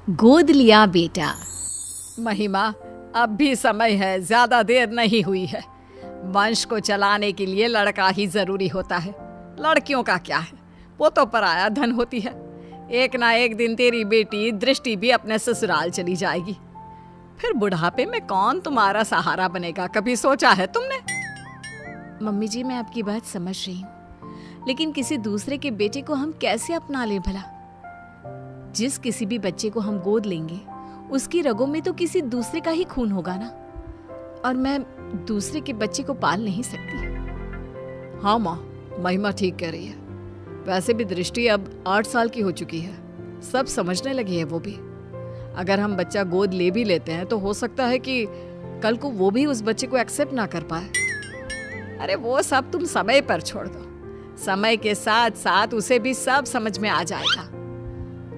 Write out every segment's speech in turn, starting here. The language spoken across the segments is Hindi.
गोद लिया बेटा। महिमा, अब भी समय है, ज्यादा देर नहीं हुई है। वंश को चलाने के लिए लड़का ही जरूरी होता है। लड़कियों का क्या है, वो तो पराया धन होती है। एक ना एक दिन तेरी बेटी दृष्टि भी अपने ससुराल चली जाएगी। फिर बुढ़ापे में कौन तुम्हारा सहारा बनेगा, कभी सोचा है तुमने? मम्मी जी, मैं आपकी बात समझ रही हूँ, लेकिन किसी दूसरे के बेटे को हम कैसे अपना लें भला? जिस किसी भी बच्चे को हम गोद लेंगे उसकी रगों में तो किसी दूसरे का ही खून होगा ना, और मैं दूसरे के बच्चे को पाल नहीं सकती। हाँ माँ, महिमा ठीक कह रही है। वैसे भी दृष्टि अब 8 साल की हो चुकी है, सब समझने लगी है वो भी। अगर हम बच्चा गोद ले भी लेते हैं तो हो सकता है कि कल को वो भी उस बच्चे को एक्सेप्ट ना कर पाए। अरे वो सब तुम समय पर छोड़ दो, समय के साथ साथ उसे भी सब समझ में आ जाएगा।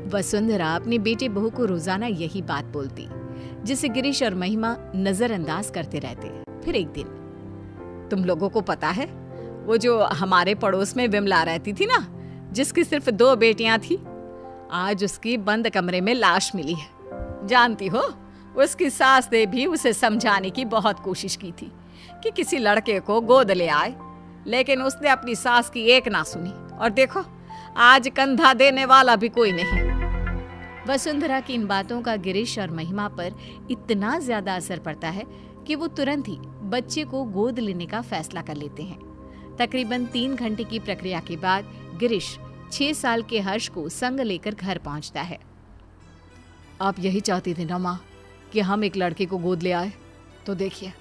वसुंधरा अपनी बेटे बहू को रोजाना यही बात बोलती, जिसे गिरीश और महिमा नजरअंदाज करते रहते। फिर एक दिन, तुम लोगों को पता है वो जो हमारे पड़ोस में विमला रहती थी ना, जिसकी सिर्फ 2 बेटियां थी, आज उसकी बंद कमरे में लाश मिली है। जानती हो, उसकी सास ने भी उसे समझाने की बहुत कोशिश की थी कि किसी लड़के को गोद ले आए, लेकिन उसने अपनी सास की एक ना सुनी, और देखो आज कंधा देने वाला भी कोई नहीं। वसुंधरा की इन बातों का गिरीश और महिमा पर इतना ज्यादा असर पड़ता है कि वो तुरंत ही बच्चे को गोद लेने का फैसला कर लेते हैं। तकरीबन 3 घंटे की प्रक्रिया के बाद गिरीश 6 साल के हर्ष को संग लेकर घर पहुंचता है। आप यही चाहती थी ना माँ कि हम एक लड़के को गोद ले आए? तो देखिए,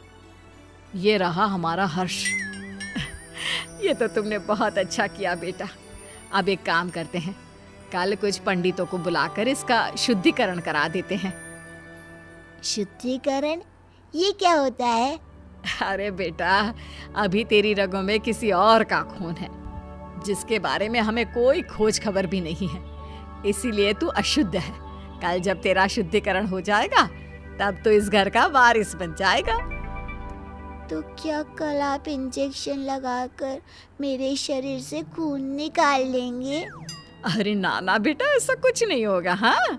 ये रहा हमारा हर्ष। ये तो तुमने बहुत अच्छा किया बेटा। अब एक काम करते हैं, कल कुछ पंडितों को बुलाकर इसका शुद्धिकरण करा देते हैं। शुद्धिकरण? ये क्या होता है? अरे बेटा, अभी तेरी रगों में किसी और का खून है, जिसके बारे में हमें कोई खोज खबर भी नहीं है, इसीलिए तू अशुद्ध है। कल जब तेरा शुद्धिकरण हो जाएगा तब तो इस घर का वारिस बन जाएगा। तो क्या कल आप इंजेक्शन लगाकर मेरे शरीर से खून निकाल लेंगे? अरे ना ना बेटा, ऐसा कुछ नहीं होगा। हाँ,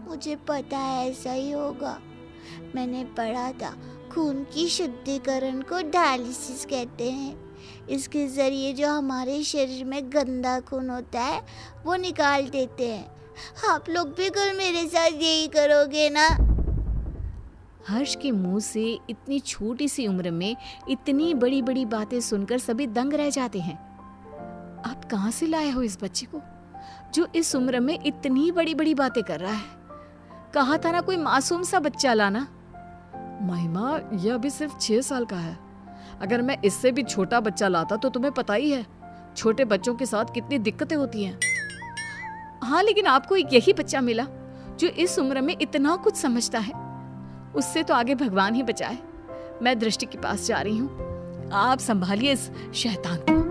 मुझे पता है ऐसा ही होगा। मैंने पढ़ा था खून की शुद्धिकरण को डायलिसिस कहते हैं। इसके जरिए जो हमारे शरीर में गंदा खून होता है वो निकाल देते हैं। आप लोग भी कल मेरे साथ यही करोगे ना? हर्ष के मुंह से इतनी छोटी सी उम्र में इतनी बड़ी बड़ी बातें सुनकर सभी दंग रह जाते हैं। आप कहाँ से लाए हो इस बच्चे को जो इस उम्र में इतनी बड़ी बड़ी बातें कर रहा है? कहा था ना कोई मासूम सा बच्चा लाना। महिमा, यह अभी सिर्फ 6 साल का है। अगर मैं इससे भी छोटा बच्चा लाता तो तुम्हें पता ही है छोटे बच्चों के साथ कितनी दिक्कतें होती हैं। हाँ, लेकिन आपको यही बच्चा मिला जो इस उम्र में इतना कुछ समझता है। उससे तो आगे भगवान ही बचाए। मैं दृष्टि के पास जा रही हूँ, आप संभालिए इस शैतान को।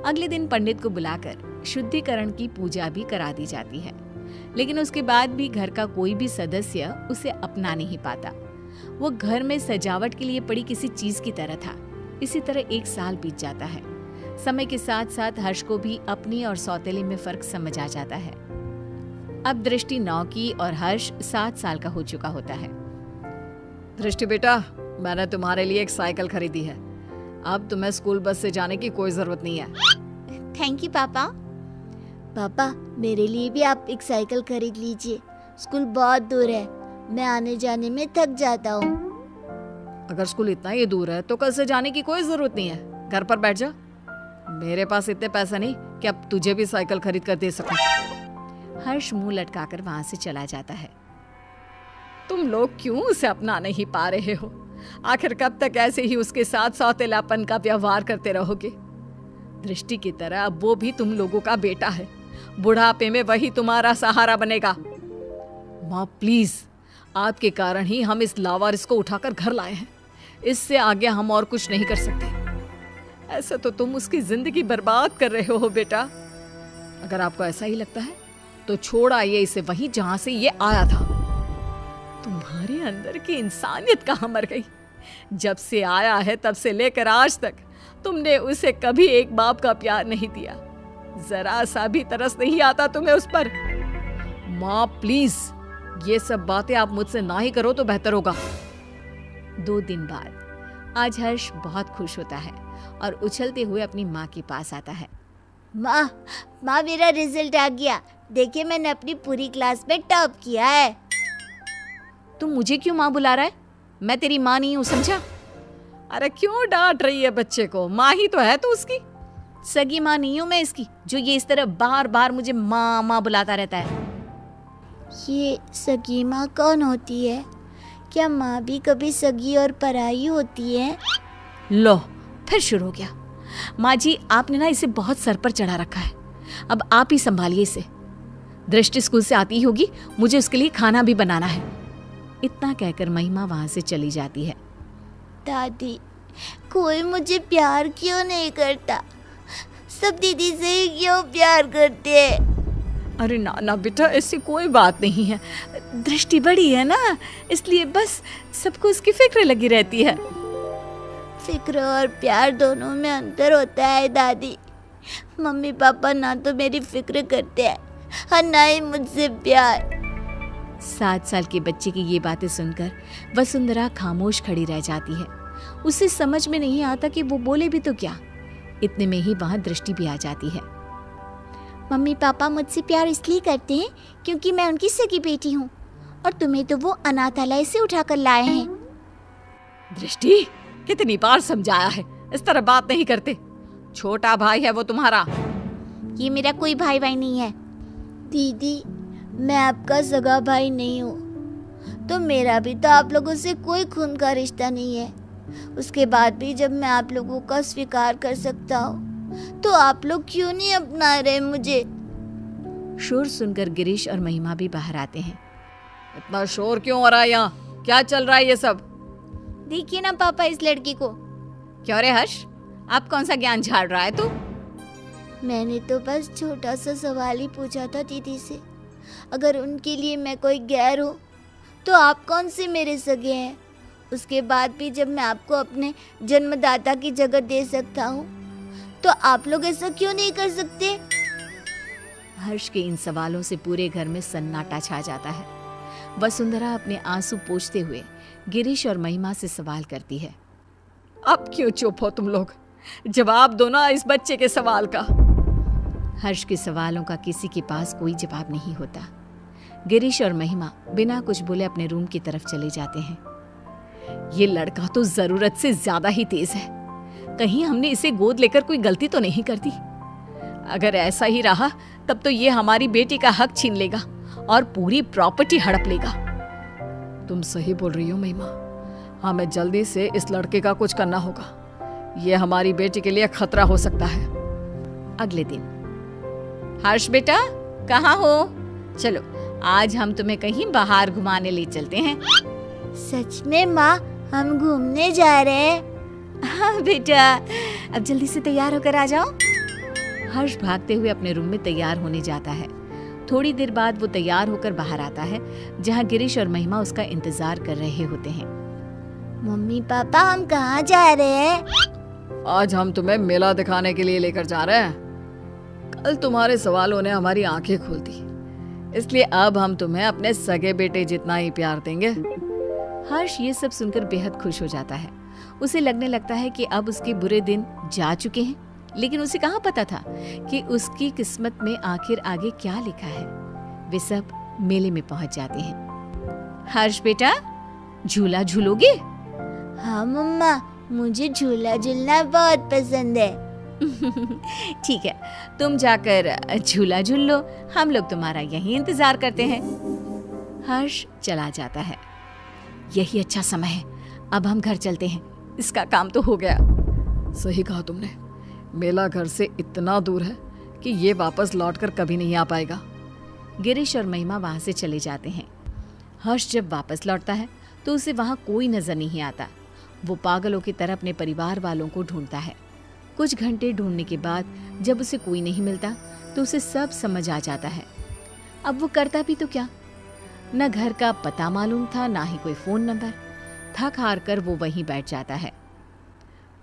अगले दिन पंडित को बुलाकर शुद्धिकरण की पूजा भी करा दी जाती है, लेकिन उसके बाद भी घर का कोई भी सदस्य उसे अपना नहीं पाता। वो घर में सजावट के लिए पड़ी किसी चीज की तरह था। इसी तरह 1 साल बीत जाता है। समय के साथ साथ हर्ष को भी अपनी और सौतेले में फर्क समझ आ जाता है। अब दृष्टि 9 की और हर्ष 7 साल का हो चुका होता है। दृष्टि बेटा, मैंने तुम्हारे लिए एक साइकिल खरीदी है। अब तुम्हें स्कूल बस से जाने की कोई जरूरत नहीं है। थैंक यू पापा। पापा, मेरे लिए भी आप एक साइकिल खरीद लीजिए। स्कूल बहुत दूर है, मैं आने जाने में थक जाता हूँ। अगर स्कूल इतना ही दूर है तो कल से जाने की कोई जरूरत नहीं है, घर पर बैठ जा। मेरे पास इतने पैसे नहीं कि अब तुझे भी साइकिल खरीद कर दे सकूं। हर्ष मुंह लटकाकर वहां से चला जाता है। तुम लोग क्यों उसे अपना नहीं पा रहे हो? आखिर कब तक ऐसे ही उसके साथ सौतेलापन का व्यवहार करते रहोगे? दृष्टि की तरह अब वो भी तुम लोगों का बेटा है। बुढ़ापे में वही तुम्हारा सहारा बनेगा। माँ प्लीज, आपके कारण ही हम इस लावारिस को उठाकर घर लाए हैं। इससे आगे हम और कुछ नहीं कर सकते। ऐसे तो तुम उसकी जिंदगी बर्बाद कर रहे हो बेटा। अगर आपको ऐसा ही लगता है तो छोड़ आइए इसे वहीं जहां से ये आया था। तुम्हारे अंदर की इंसानियत कहाँ मर गई? जब से आया है तब से लेकर आज तक तुमने उसे कभी एक बाप का प्यार नहीं दिया। जरा सा भी तरस नहीं आता तुम्हें उस पर? माँ प्लीज, ये सब बातें आप मुझसे ना ही करो तो बेहतर होगा। 2 दिन बाद आज हर्ष बहुत खुश होता है और उछलते हुए अपनी माँ के पास आता है। माँ माँ, मेरा रिजल्ट आ गया। देखिए, मैंने अपनी पूरी क्लास में टॉप किया है। तुम मुझे क्यों माँ बुला रहा है? मैं तेरी माँ नहीं हूँ, समझा? अरे क्यों डांट रही है बच्चे को? माँ ही तो है तो उसकी। सगी माँ नहीं हूँ मैं इसकी, जो ये इस तरह बार बार मुझे माँ माँ बुलाता रहता है। ये सगी माँ कौन होती है? क्या माँ भी कभी सगी और पराई होती है? लो, फिर शुरू हो गया। माँ जी, आपने ना इसे बहुत सर पर चढ़ा रखा है। अब आप ही संभालिए इसे। दृष्टि स्कूल से आती ही होगी, मुझे उसके लिए खाना भी बनाना है। इतना कहकर महिमा वहां से चली जाती है। दादी, कोई मुझे प्यार क्यों नहीं करता? सब दीदी से ही क्यों प्यार करते हैं? अरे ना ना बेटा, ऐसी कोई बात नहीं है। दृष्टि बड़ी है ना, इसलिए बस सबको उसकी फिक्र लगी रहती है। फिक्र और प्यार दोनों में अंतर होता है दादी। मम्मी पापा ना तो मेरी फिक्र करते हैं और ना ही मुझसे प्यार। 7 साल के बच्चे की ये बातें सुनकर वसुंधरा खामोश खड़ी रह जाती है। उसे समझ में नहीं आता कि वो बोले भी तो क्या। इतने में ही वहां दृष्टि भी आ जाती है। मम्मी पापा मुझसे प्यार इसलिए करते हैं क्योंकि मैं उनकी सगी बेटी हूँ, और तुम्हें तो वो अनाथालय से उठाकर लाए हैं। दृष्टि, कितनी बार समझाया है, इस तरह बात नहीं करते। छोटा भाई है वो तुम्हारा। ये मेरा कोई भाई भाई नहीं है। दीदी, मैं आपका सगा भाई नहीं हूँ, तो मेरा भी तो आप लोगों से कोई खून का रिश्ता नहीं है। उसके बाद भी जब मैं आप लोगों का स्वीकार कर सकता हूँ, तो आप लोग क्यों नहीं अपना रहे मुझे? शोर सुनकर गिरीश और महिमा भी बाहर आते हैं। इतना शोर क्यों हो रहा है यहाँ? क्या चल रहा है ये सब? देखिए ना पापा इस लड़की को। क्यों रे हर्ष, आप कौन सा ज्ञान झाड़ रहा है तू? मैंने तो बस छोटा सा सवाल ही पूछा था दीदी से। अगर उनके लिए मैं कोई गैर हूँ, तो आप कौन से मेरे सगे हैं? उसके बाद भी जब मैं आपको अपने जन्मदाता की जगह दे सकता हूँ, तो आप लोग ऐसा क्यों नहीं कर सकते? हर्ष के इन सवालों से पूरे घर में सन्नाटा छा जाता है। वसुंधरा अपने आंसू पोंछते हुए गिरीश और महिमा से सवाल करती है। अब क्यों चुप हो तुम लोग? जवाब दो ना इस बच्चे के सवाल का। हर्ष के सवालों का किसी के पास कोई जवाब नहीं होता। गिरीश और महिमा बिना कुछ बोले अपने रूम की तरफ चले जाते हैं। ये लड़का तो जरूरत से ज्यादा ही तेज है। कहीं हमने इसे गोद लेकर कोई गलती तो नहीं कर दी? अगर ऐसा ही रहा तब तो ये हमारी बेटी का हक छीन लेगा और पूरी प्रॉपर्टी हड़प लेगा। तुम सही बोल रही हो महिमा। हमें जल्दी से इस लड़के का कुछ करना होगा। ये हमारी बेटी के लिए खतरा हो सकता है। अगले दिन, हर्ष बेटा कहाँ हो? चलो आज हम तुम्हें कहीं बाहर घुमाने ले चलते हैं। सच में माँ, हम घूमने जा रहे हैं? हाँ बेटा, अब जल्दी से तैयार होकर आ जाओ। हर्ष भागते हुए अपने रूम में तैयार होने जाता है। थोड़ी देर बाद वो तैयार होकर बाहर आता है, जहाँ गिरीश और महिमा उसका इंतजार कर रहे होते हैं। मम्मी पापा, हम कहाँ जा रहे हैं? आज हम तुम्हें मेला दिखाने के लिए लेकर जा रहे हैं। कल तुम्हारे सवालों ने हमारी आंखें खोल दी, इसलिए अब हम तुम्हें अपने सगे बेटे जितना ही प्यार देंगे। हर्ष ये सब सुनकर बेहद खुश हो जाता है। उसे लगने लगता है कि अब उसके बुरे दिन जा चुके हैं, लेकिन उसे कहाँ पता था कि उसकी किस्मत में आखिर आगे क्या लिखा है। वे सब मेले में पहुंच जाते हैं। हर्ष बेटा, झूला झूलोगे? हाँ मम्मा, मुझे झूला झूलना बहुत पसंद है। ठीक है, तुम जाकर झूला झूल लो, हम लोग तुम्हारा यहीं इंतजार करते हैं। हर्ष चला जाता है। यही अच्छा समय है, अब हम घर चलते हैं, इसका काम तो हो गया। सही कहा तुमने, मेला घर से इतना दूर है कि ये वापस लौटकर कभी नहीं आ पाएगा। गिरीश और महिमा वहां से चले जाते हैं। हर्ष जब वापस लौटता है तो उसे वहां कोई नजर नहीं आता। वो पागलों की तरह अपने परिवार वालों को ढूंढता है। कुछ घंटे ढूंढने के बाद जब उसे कोई नहीं मिलता तो उसे सब समझ आ जाता है। अब वो करता भी तो क्या? न घर का पता मालूम था, ना ही कोई फोन नंबर। थक हार कर वो वहीं बैठ जाता है।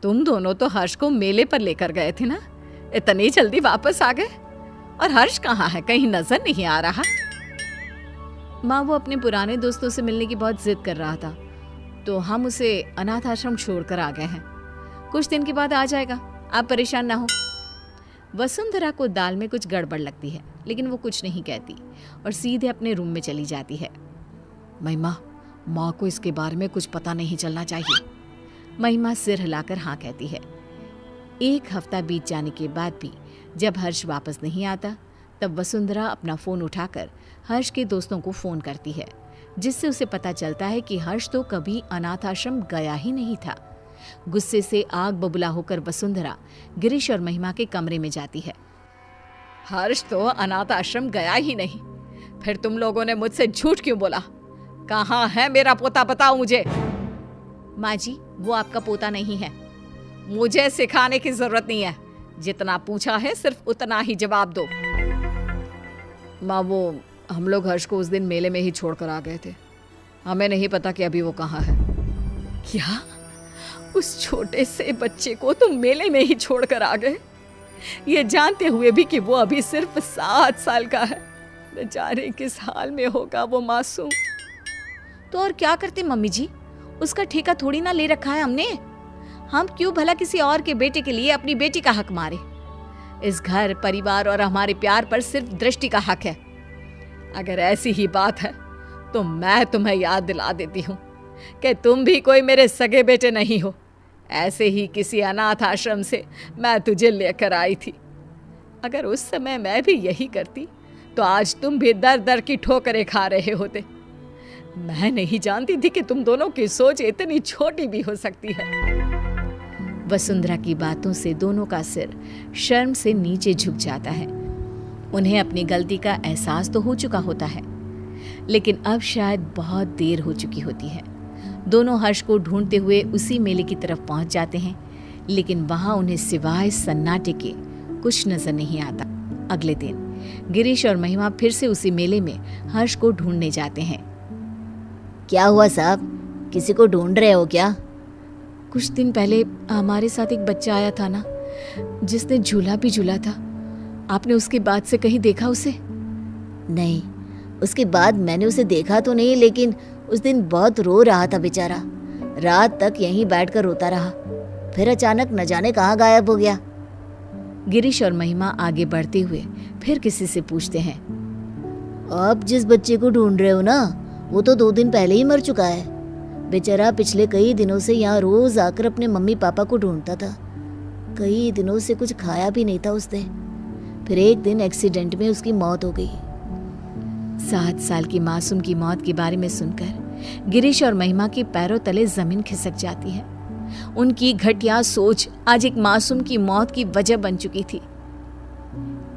तुम दोनों तो हर्ष को मेले पर लेकर गए थे ना, इतनी जल्दी वापस आ गए? और हर्ष कहाँ है? कहीं नजर नहीं आ रहा। माँ, वो अपने पुराने दोस्तों से मिलने की बहुत जिद कर रहा था, तो हम उसे अनाथ आश्रम छोड़कर आ गए हैं। कुछ दिन के बाद आ जाएगा, आप परेशान ना हो। वसुंधरा को दाल में कुछ गड़बड़ लगती है, लेकिन वो कुछ नहीं कहती और सीधे अपने रूम में चली जाती है। महिमा, माँ को इसके बारे में कुछ पता नहीं चलना चाहिए। महिमा सिर हिलाकर हाँ कहती है। 1 हफ्ता बीत जाने के बाद भी जब हर्ष वापस नहीं आता, तब वसुंधरा अपना फ़ोन उठाकर हर्ष के दोस्तों को फ़ोन करती है, जिससे उसे पता चलता है कि हर्ष तो कभी अनाथ आश्रम गया ही नहीं था। गुस्से से आग बबूला होकर वसुंधरा गिरीश और महिमा के कमरे में जाती है। हर्ष तो अनाथ आश्रम गया ही नहीं, फिर तुम लोगों ने मुझसे झूठ क्यों बोला? कहाँ है मेरा पोता, बताओ मुझे। माँ जी, वो आपका पोता नहीं है। मुझे सिखाने की जरूरत नहीं है, जितना पूछा है सिर्फ उतना ही जवाब दो। माँ, वो हम लोग हर्ष को उस दिन मेले में ही छोड़कर आ गए थे, हमें नहीं पता कि अभी वो कहाँ है। क्या? उस छोटे से बच्चे को तुम मेले में ही छोड़कर आ गए, ये जानते हुए भी कि वो अभी सिर्फ 7 साल का है। बेचारे किस हाल में होगा वो मासूम। तो और क्या करते मम्मी जी, उसका ठेका थोड़ी ना ले रखा है हमने। हम क्यों भला किसी और के बेटे के लिए अपनी बेटी का हक मारे। इस घर, परिवार और हमारे प्यार पर सिर्फ दृष्टि का हक है। अगर ऐसी ही बात है तो मैं तुम्हें याद दिला देती हूँ कि तुम भी कोई मेरे सगे बेटे नहीं हो। ऐसे ही किसी अनाथ आश्रम से मैं तुझे लेकर आई थी। अगर उस समय मैं भी यही करती तो आज तुम भी दर दर की ठोकरें खा रहे होते। मैं नहीं जानती थी कि तुम दोनों की सोच इतनी छोटी भी हो सकती है। वसुंधरा की बातों से दोनों का सिर शर्म से नीचे झुक जाता है। उन्हें अपनी गलती का एहसास तो हो चुका होता है, लेकिन अब शायद बहुत देर हो चुकी होती है। दोनों हर्ष को ढूंढते हुए उसी मेले की तरफ पहुंच जाते हैं, लेकिन वहां उन्हें सिवाय सन्नाटे के कुछ नजर नहीं आता। अगले दिन गिरीश और महिमा फिर से उसी मेले में हर्ष को ढूंढने जाते हैं। क्या हुआ साहब, किसी को ढूंढ रहे हो क्या? कुछ दिन पहले हमारे साथ एक बच्चा आया था ना, जिसने झूला भी झूला था। आपने उसके बाद से कहीं देखा उसे? नहीं, उसके बाद मैंने उसे देखा तो नहीं, लेकिन उस दिन बहुत रो रहा था बेचारा। रात तक यहीं बैठकर रोता रहा, फिर अचानक न जाने कहाँ गायब हो गया। गिरीश और महिमा आगे बढ़ते हुए फिर किसी से पूछते हैं। आप जिस बच्चे को ढूंढ रहे हो ना, वो तो 2 दिन पहले ही मर चुका है। बेचारा पिछले कई दिनों से यहाँ रोज आकर अपने मम्मी पापा को ढूंढता था। कई दिनों से कुछ खाया भी नहीं था उसने। फिर एक दिन एक्सीडेंट में उसकी मौत हो गई। 7 साल की मासूम की मौत के बारे में सुनकर गिरीश और महिमा के पैरों तले जमीन खिसक जाती है। उनकी घटिया सोच आज एक मासूम की मौत की वजह बन चुकी थी।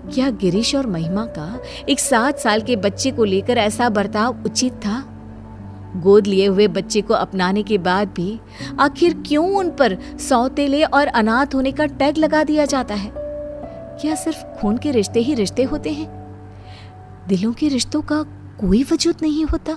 क्या गिरीश और महिमा का एक 7 साल के बच्चे को लेकर ऐसा बर्ताव उचित था? गोद लिए हुए बच्चे को अपनाने के बाद भी आखिर क्यों उन पर सौतेले और अनाथ होने का टैग लगा दिया जाता है? क्या सिर्फ खून के रिश्ते ही रिश्ते होते हैं? दिलों के रिश्तों का कोई वजूद नहीं होता?